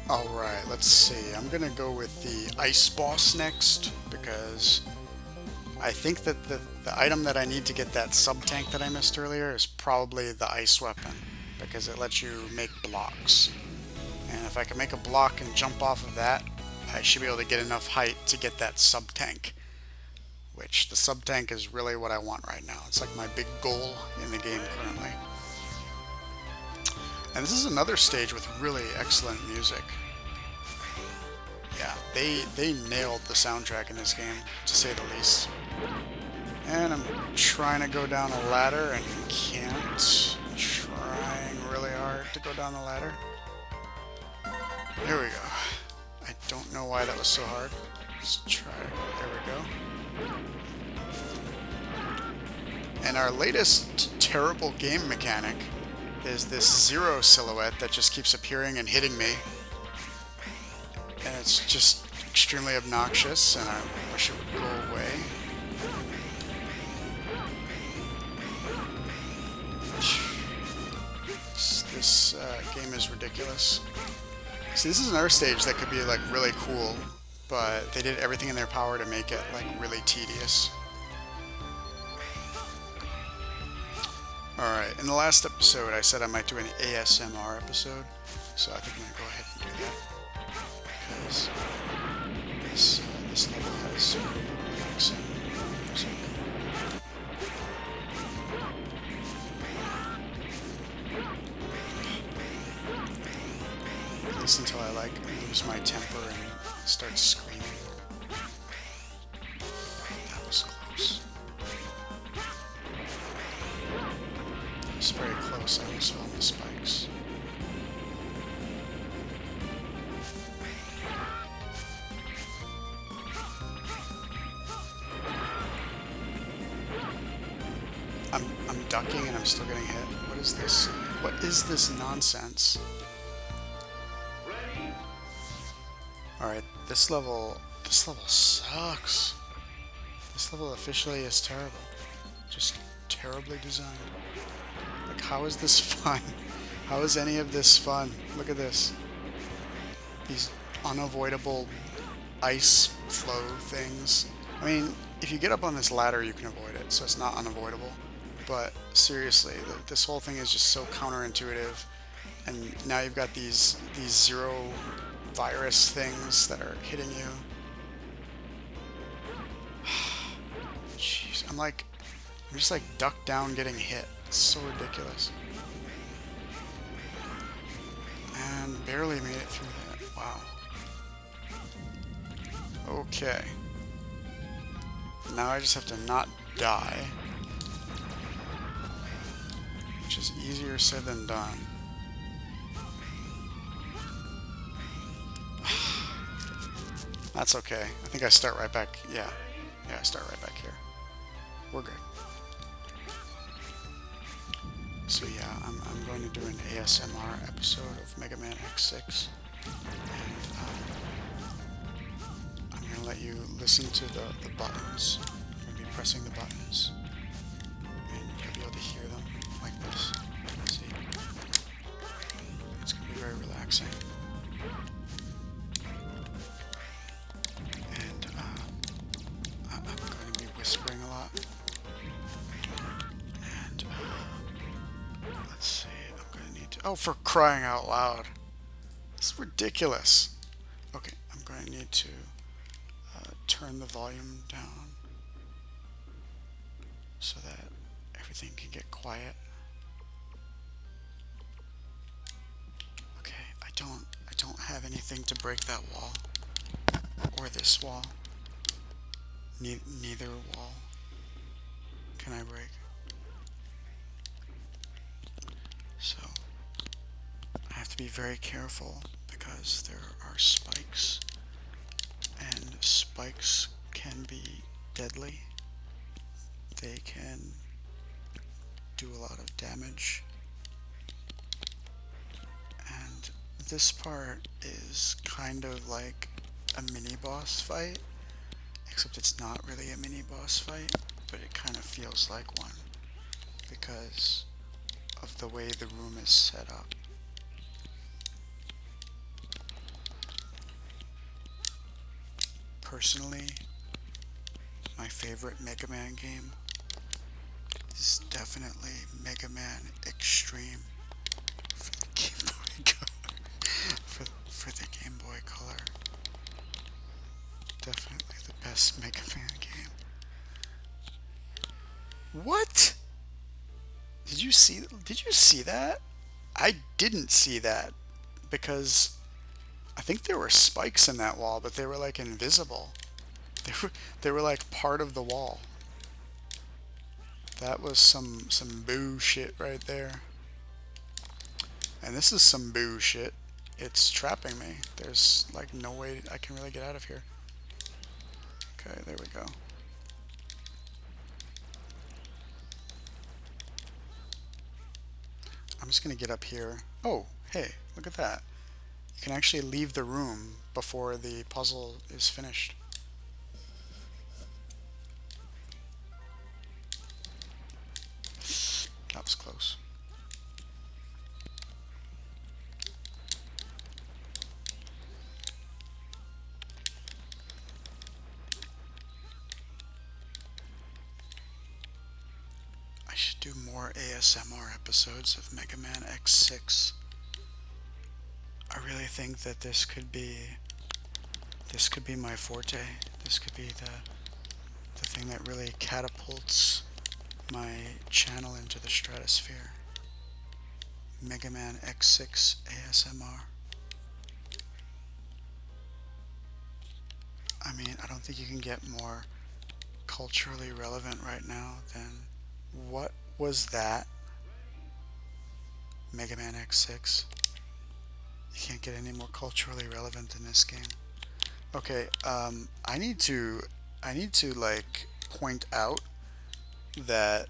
Alright, let's see. I'm gonna go with the ice boss next because I think that the item that I need to get that sub tank that I missed earlier is probably the ice weapon because it lets you make blocks. And if I can make a block and jump off of that, I should be able to get enough height to get that sub tank, which the sub tank is really what I want right now. It's like my big goal in the game currently. And this is another stage with really excellent music. Yeah, they nailed the soundtrack in this game, to say the least. And I'm trying to go down a ladder and can't. Trying really hard to go down the ladder. There we go. I don't know why that was so hard. Let's try. There we go. And our latest terrible game mechanic is this zero silhouette that just keeps appearing and hitting me. And it's just extremely obnoxious, and I wish it would go away. This game is ridiculous. See, this is another stage that could be like really cool, but they did everything in their power to make it like really tedious. Alright, in the last episode I said I might do an ASMR episode, so I think I'm going to go ahead and do that. Because this level has very relaxing music. At least until I like lose my temper and start screaming. That was close. It was very close. I almost fell on the spikes. I'm ducking and I'm still getting hit. What is this? What is this nonsense? Alright, this level sucks. This level officially is terrible. Just terribly designed. Like, how is this fun? How is any of this fun? Look at this. These unavoidable ice flow things. I mean, if you get up on this ladder, you can avoid it, so it's not unavoidable. But seriously, this whole thing is just so counterintuitive. And now you've got these zero virus things that are hitting you. Jeez, I'm just like ducked down getting hit. It's so ridiculous. And barely made it through that. Wow. Okay. Now I just have to not die. Which is easier said than done. That's okay. I think I start right back. Yeah, I start right back here. We're good. So yeah, I'm going to do an ASMR episode of Mega Man X6. And I'm going to let you listen to the buttons. I'm going to be pressing the buttons. And you'll be able to hear them like this. See? It's going to be very relaxing. I'm going to be whispering a lot. And let's see, I'm going to need to... Oh, for crying out loud. This is ridiculous. Okay, I'm going to need to turn the volume down so that everything can get quiet. Okay, I don't have anything to break that wall or this wall. Neither wall can I break. So I have to be very careful because there are spikes, and spikes can be deadly. They can do a lot of damage. And this part is kind of like a mini boss fight, except it's not really a mini boss fight, but it kind of feels like one because of the way the room is set up. personally, my favorite Mega Man game is definitely Mega Man Extreme for the Game Boy Color. For the Game Boy Color. Definitely the best Mega Man game. What? Did you see that? I didn't see that because I think there were spikes in that wall, but they were like invisible. They were like part of the wall. That was some boo shit right there. And this is some boo shit. It's trapping me. There's like no way I can really get out of here. Okay, there we go. I'm just gonna get up here. Oh, hey, look at that. You can actually leave the room before the puzzle is finished. That was close. I should do more ASMR episodes of Mega Man X6. I really think that this could be my forte. This could be the thing that really catapults my channel into the stratosphere. Mega Man X6 ASMR. I mean, I don't think you can get more culturally relevant right now than what was that? Mega Man X6. You can't get any more culturally relevant than this game. Okay, I need to like point out that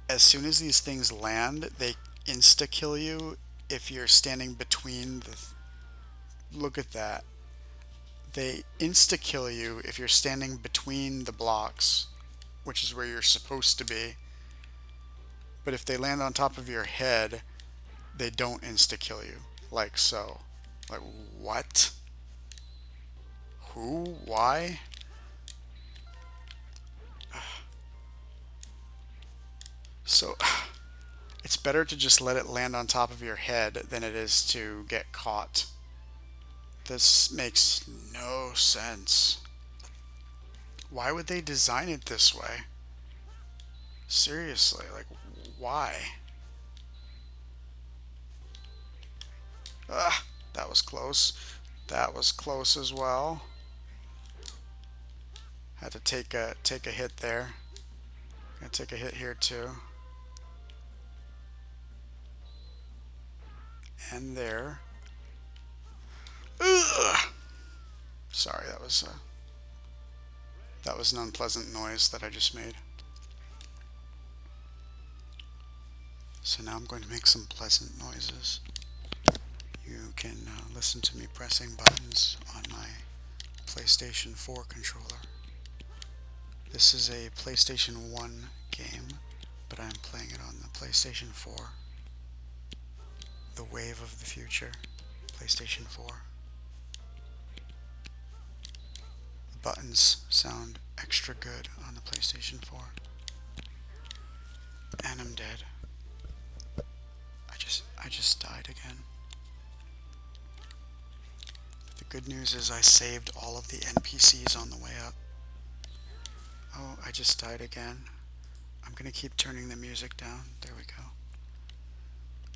as soon as these things land, they insta kill you if you're standing between the. Look at that. They insta kill you if you're standing between the blocks, which is where you're supposed to be. But if they land on top of your head, they don't insta kill you, like so. Like, what? Who? Why? So, it's better to just let it land on top of your head than it is to get caught. This makes no sense. Why would they design it this way? Seriously, like, why? Ah, that was close. That was close as well. Had to take a hit there. Gonna take a hit here too. And there. Ugh! Sorry, that was an unpleasant noise that I just made. So now I'm going to make some pleasant noises. You can listen to me pressing buttons on my PlayStation 4 controller. This is a PlayStation 1 game, but I'm playing it on the PlayStation 4. The wave of the future, PlayStation 4. The buttons sound extra good on the PlayStation 4. And I'm dead. I just died again. The good news is I saved all of the NPCs on the way up. Oh, I just died again. I'm gonna keep turning the music down. There we go.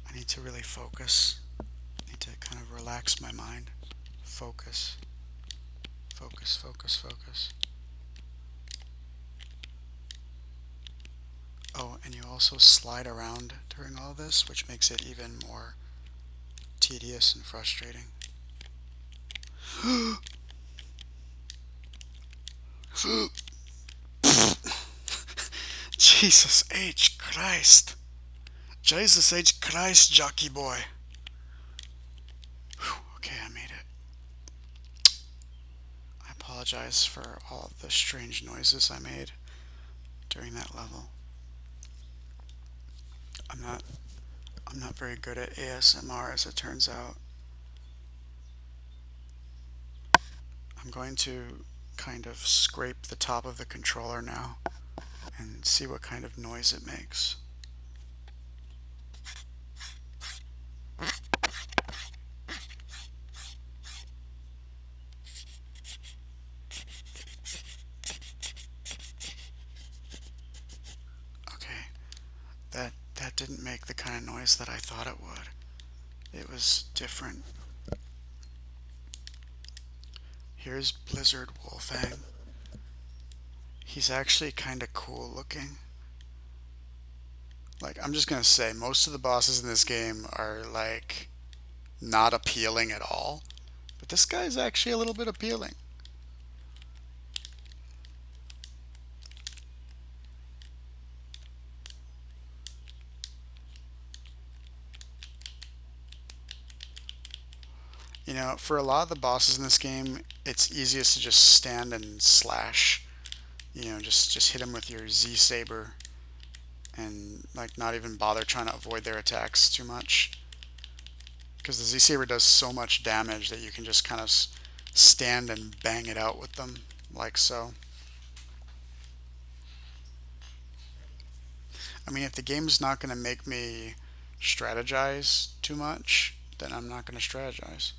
I need to really focus. I need to kind of relax my mind. Focus. Focus, focus, focus. Oh, and you also slide around during all this, which makes it even more tedious and frustrating. Jesus H. Christ. Jesus H. Christ, jockey boy. Whew, okay, I made it. I apologize for all the strange noises I made during that level. I'm not very good at ASMR, as it turns out. I'm going to kind of scrape the top of the controller now and see what kind of noise it makes. Okay, that didn't make the kind of noise that I thought it would. It was different. Here's Blizzard Wolfang. He's actually kind of cool looking. Like, I'm just gonna say, most of the bosses in this game are like not appealing at all, but this guy's actually a little bit appealing. You know, for a lot of the bosses in this game, it's easiest to just stand and slash. You know, just hit them with your Z Saber and like not even bother trying to avoid their attacks too much. Because the Z Saber does so much damage that you can just kind of stand and bang it out with them, like so. I mean, if the game's not going to make me strategize too much, then I'm not going to strategize.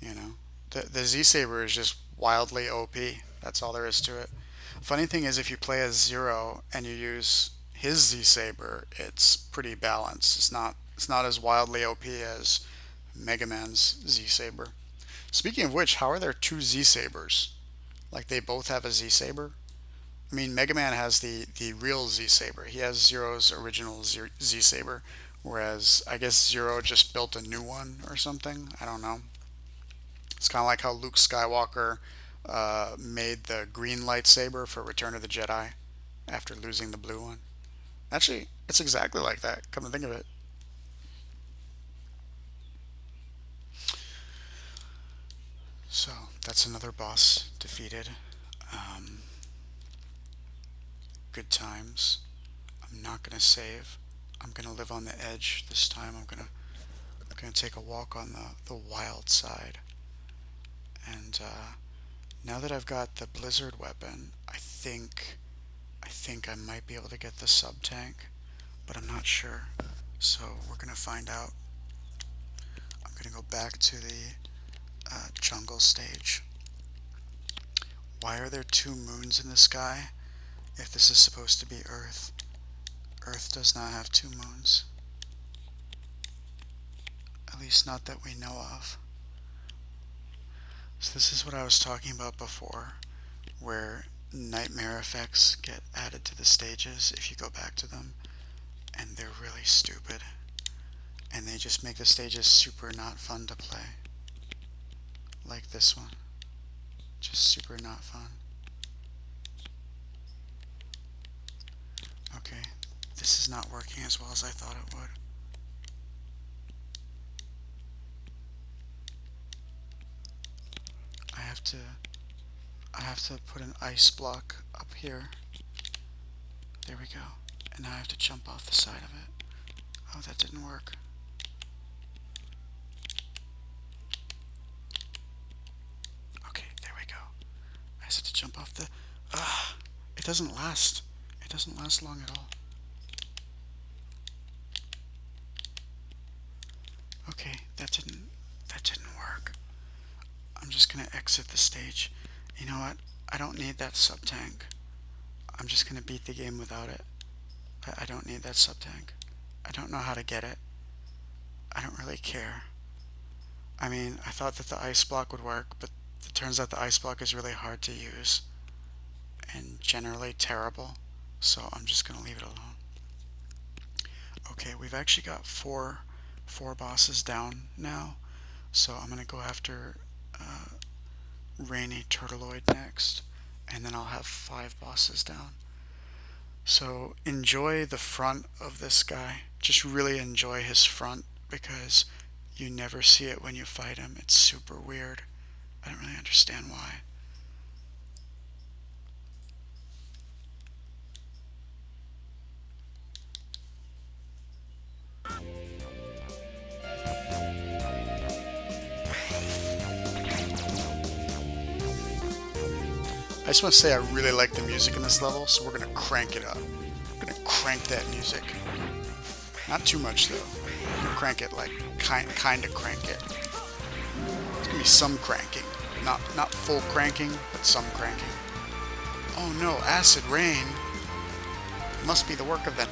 You know, the Z Saber is just wildly OP. That's all there is to it. Funny thing is, if you play as Zero and you use his Z Saber, it's pretty balanced. It's not as wildly OP as Mega Man's Z Saber. Speaking of which, how are there two Z Sabers? Like they both have a Z Saber? I mean, Mega Man has the real Z Saber. He has Zero's original Z Saber, whereas I guess Zero just built a new one or something. I don't know. It's kind of like how Luke Skywalker made the green lightsaber for Return of the Jedi after losing the blue one. Actually, it's exactly like that, come to think of it. So, that's another boss defeated. Um, Good times. I'm not going to save. I'm going to live on the edge this time. I'm gonna take a walk on the wild side. And now that I've got the Blizzard weapon, I think I might be able to get the sub tank, but I'm not sure. So we're gonna find out. I'm gonna go back to the jungle stage. Why are there two moons in the sky if this is supposed to be Earth? Earth does not have two moons. At least not that we know of. So this is what I was talking about before, where nightmare effects get added to the stages if you go back to them, and they're really stupid. And they just make the stages super not fun to play. Like this one. Just super not fun. Okay, this is not working as well as I thought it would. I have to I have to put an ice block up here. There we go. And now I have to jump off the side of it. Oh, that didn't work. Okay, there we go. I just have to jump off the... it doesn't last. It doesn't last long at all. Okay, that didn't work. I'm just gonna exit the stage. You know what? I don't need that sub tank. I'm just gonna beat the game without it. I don't need that sub tank. I don't know how to get it. I don't really care. I mean, I thought that the ice block would work, but it turns out the ice block is really hard to use and generally terrible, so I'm just gonna leave it alone. Okay, we've actually got four bosses down now, so I'm gonna go after Rainy Turtleoid next, and then I'll have 5 bosses down. So enjoy the front of this guy. Just really enjoy his front because you never see it when you fight him. It's super weird. I don't really understand why. just want to say I really like the music in this level, so we're going to crank it up. We're going to crank that music. Not too much, though. Crank it, like, kind of crank it. There's going to be some cranking. Not full cranking, but some cranking. Oh no, acid rain. It must be the work of that.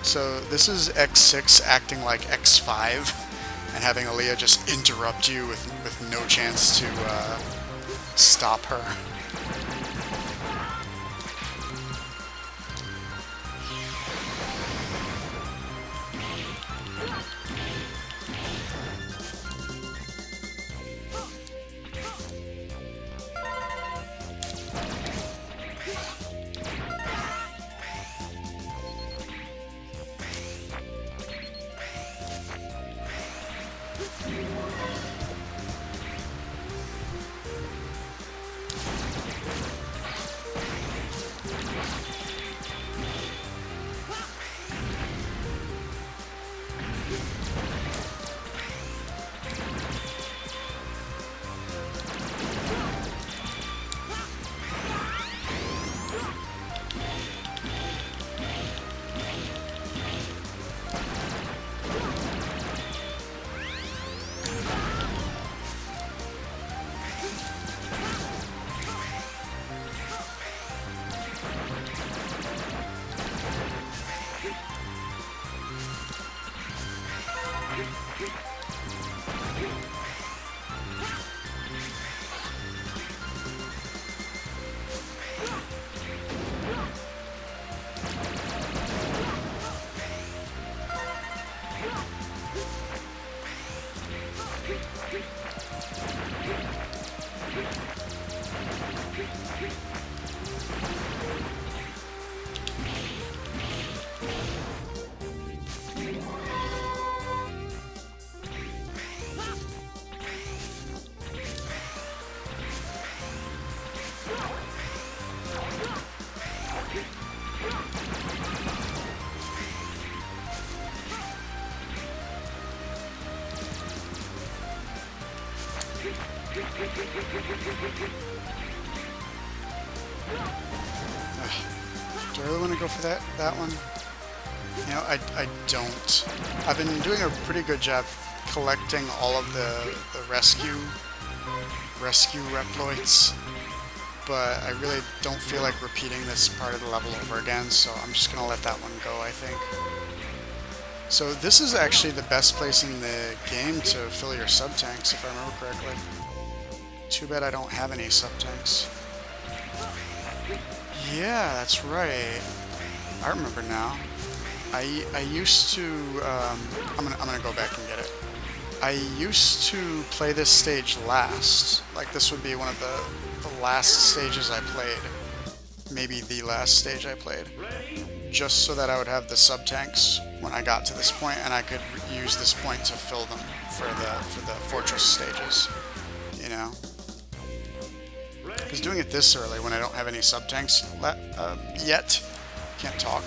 So this is X6 acting like X5 and having Aaliyah just interrupt you with no chance to stop her. Do I really want to go for that one? You know, I don't. I've been doing a pretty good job collecting all of the rescue Reploids, but I really don't feel like repeating this part of the level over again, so I'm just going to let that one go, I think. So this is actually the best place in the game to fill your sub-tanks, if I remember correctly. Too bad I don't have any sub-tanks. Yeah, that's right. I remember now. I used to, I'm gonna go back and get it. I used to play this stage last. Like, this would be one of the last stages I played. Maybe the last stage I played. Just so that I would have the sub-tanks when I got to this point, and I could use this point to fill them for the fortress stages, you know? Because doing it this early when I don't have any sub-tanks yet, can't talk,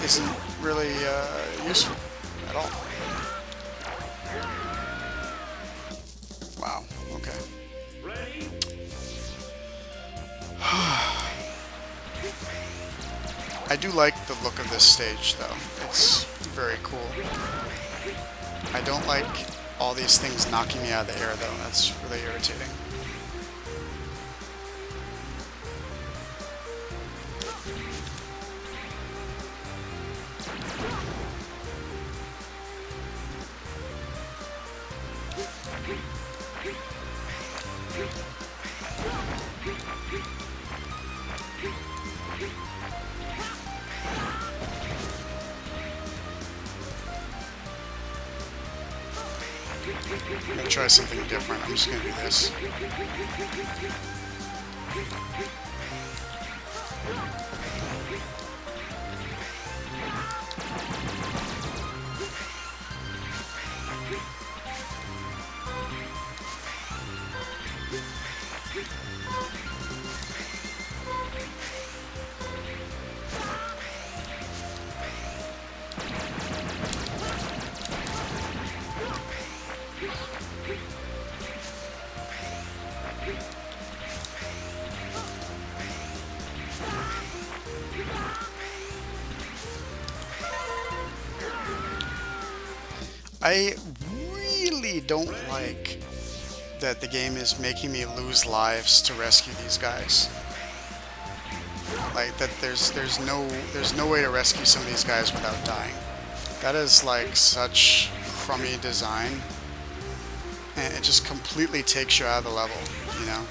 isn't really useful at all. Wow, okay. I do like the look of this stage, though. It's very cool. I don't like all these things knocking me out of the air, though. That's really irritating. I'm gonna try something different. I'm just gonna do this. I really don't like that the game is making me lose lives to rescue these guys. Like that there's no way to rescue some of these guys without dying. That is like such crummy design. And it just completely takes you out of the level, you know?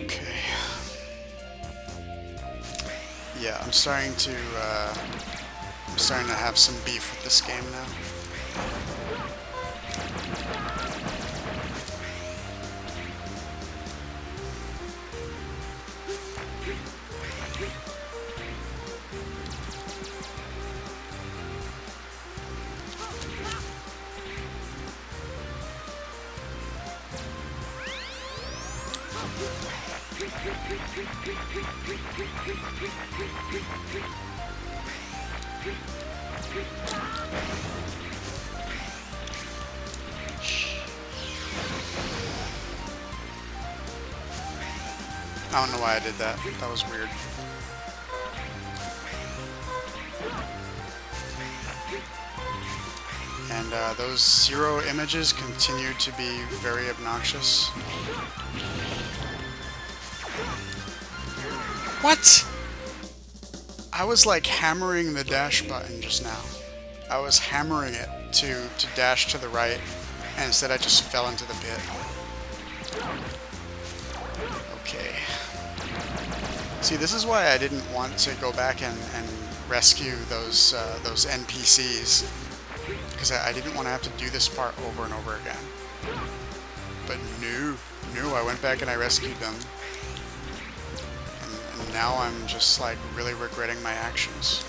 Okay. Yeah, I'm starting to have some beef with this game now. I don't know why I did that. That was weird. And those zero images continue to be very obnoxious. What? I was like hammering the dash button just now. I was hammering it to dash to the right, and instead I just fell into the pit. Okay. See, this is why I didn't want to go back and rescue those NPCs, because I didn't want to have to do this part over and over again. But no, I went back and I rescued them. And now I'm just like really regretting my actions.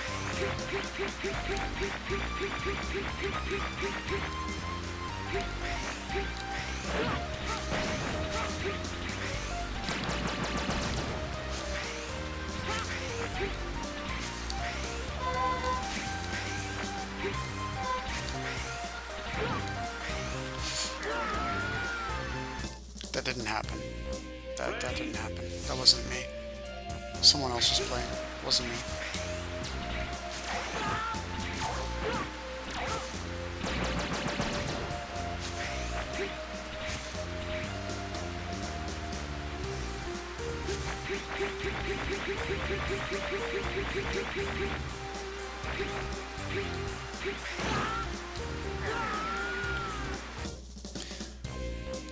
That didn't happen. That didn't happen. That wasn't me. Someone else was playing. It wasn't me.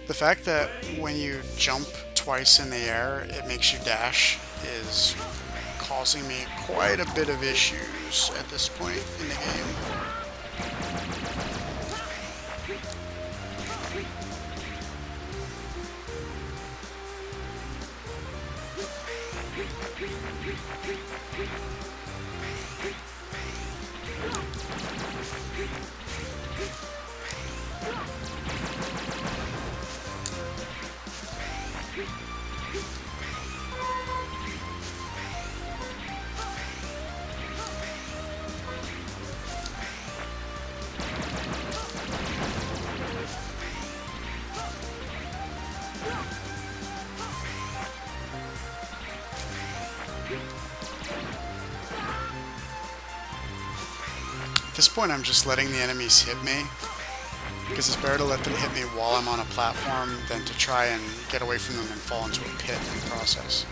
The fact that when you jump twice in the air, it makes you dash is causing me quite a bit of issues at this point in the game. At this point, I'm just letting the enemies hit me, because it's better to let them hit me while I'm on a platform than to try and get away from them and fall into a pit in the process.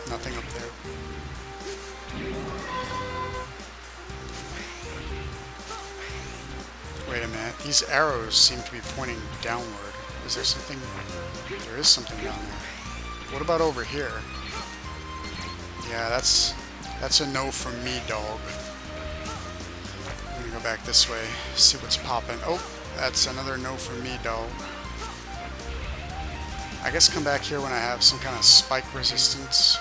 Nothing up there. Wait a minute. These arrows seem to be pointing downward. Is there something? There is something down there. What about over here? Yeah, that's a no from me, dog. I'm gonna go back this way, see what's popping. Oh, that's another no from me, dog. I guess come back here when I have some kind of spike resistance.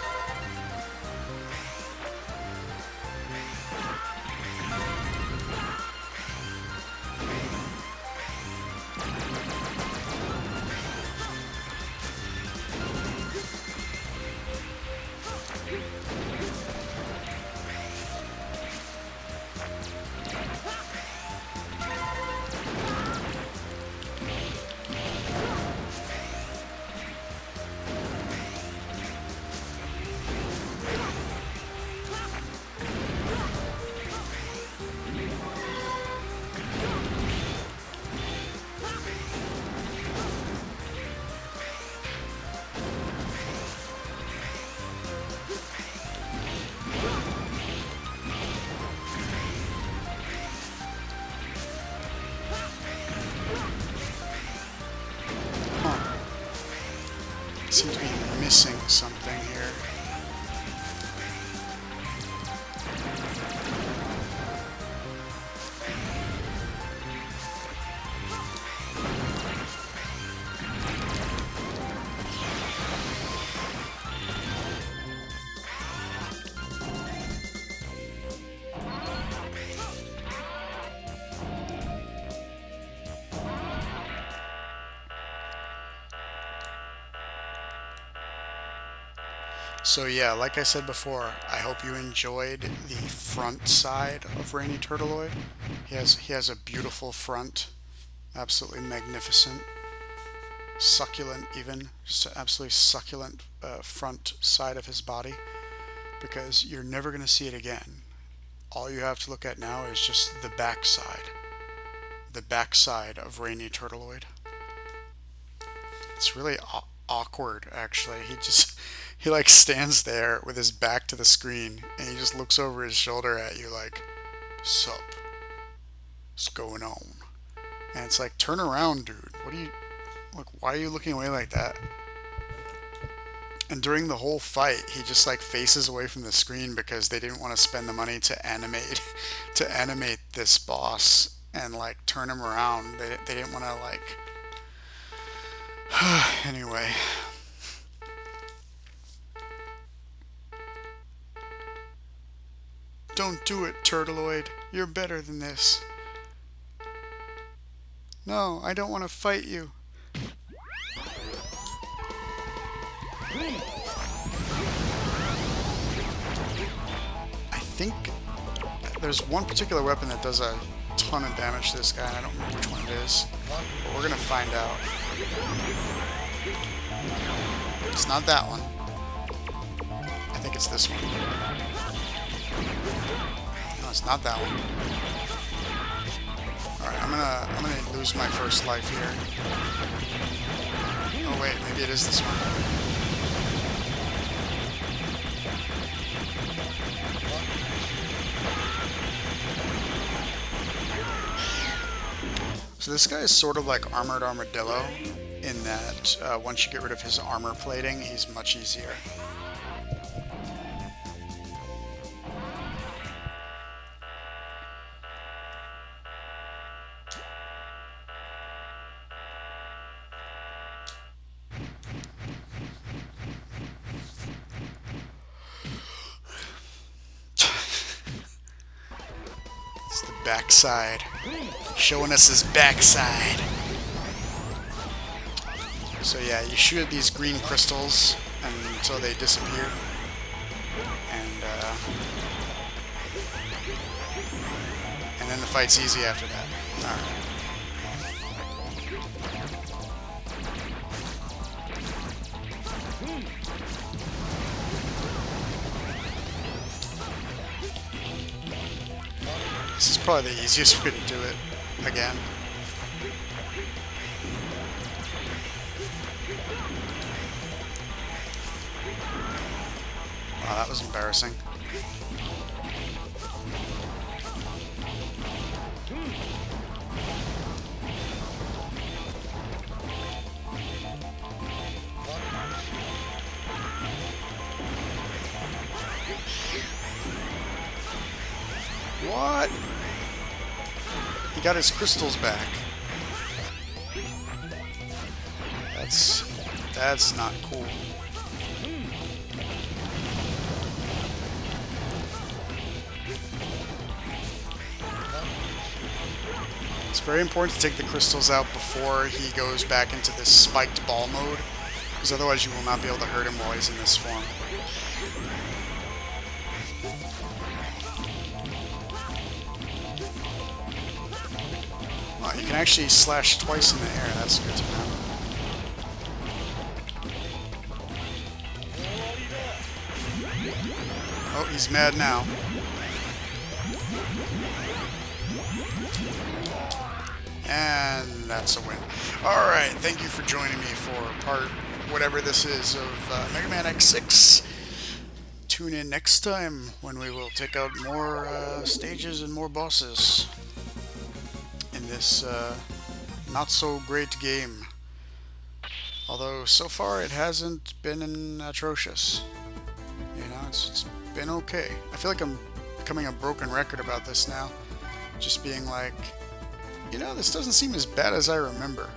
So yeah, like I said before, I hope you enjoyed the front side of Rainy Turtleoid. He has a beautiful front, absolutely magnificent, succulent even, just an absolutely succulent front side of his body. Because you're never going to see it again. All you have to look at now is just the backside of Rainy Turtleoid. It's really awkward, actually. He like stands there with his back to the screen, and he just looks over his shoulder at you like, "Sup? What's going on?" And it's like, turn around, dude. What are you, like, why are you looking away like that? And during the whole fight, he just like faces away from the screen because they didn't want to spend the money to animate to animate this boss and like turn him around. They didn't want to like anyway. Don't do it, Turtleoid. You're better than this. No, I don't want to fight you. I think there's one particular weapon that does a ton of damage to this guy, and I don't remember which one it is. But we're gonna find out. It's not that one. I think it's this one. No, it's not that one. Alright, I'm gonna lose my first life here. Oh wait, maybe it is this one. So this guy is sort of like Armored Armadillo in that once you get rid of his armor plating, he's much easier. It's the backside. Showing us his backside. So yeah, you shoot at these green crystals until they disappear. And then the fight's easy after that. Alright. This is probably the easiest way to do it again. Wow, that was embarrassing. What? He got his crystals back. That's not cool. It's very important to take the crystals out before he goes back into this spiked ball mode, because otherwise you will not be able to hurt him while he's in this form. Wow, you can actually slash twice in the air. That's good to know. Oh, he's mad now. And that's a win. Alright, thank you for joining me for part whatever this is of Mega Man X6. Tune in next time when we will take out more stages and more bosses in this not so great game. Although so far it hasn't been atrocious. You know, it's been okay. I feel like I'm becoming a broken record about this now. Just being like, you know, this doesn't seem as bad as I remember.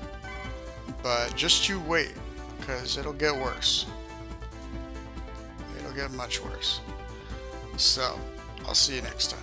But just you wait, because it'll get worse. It'll get much worse. So, I'll see you next time.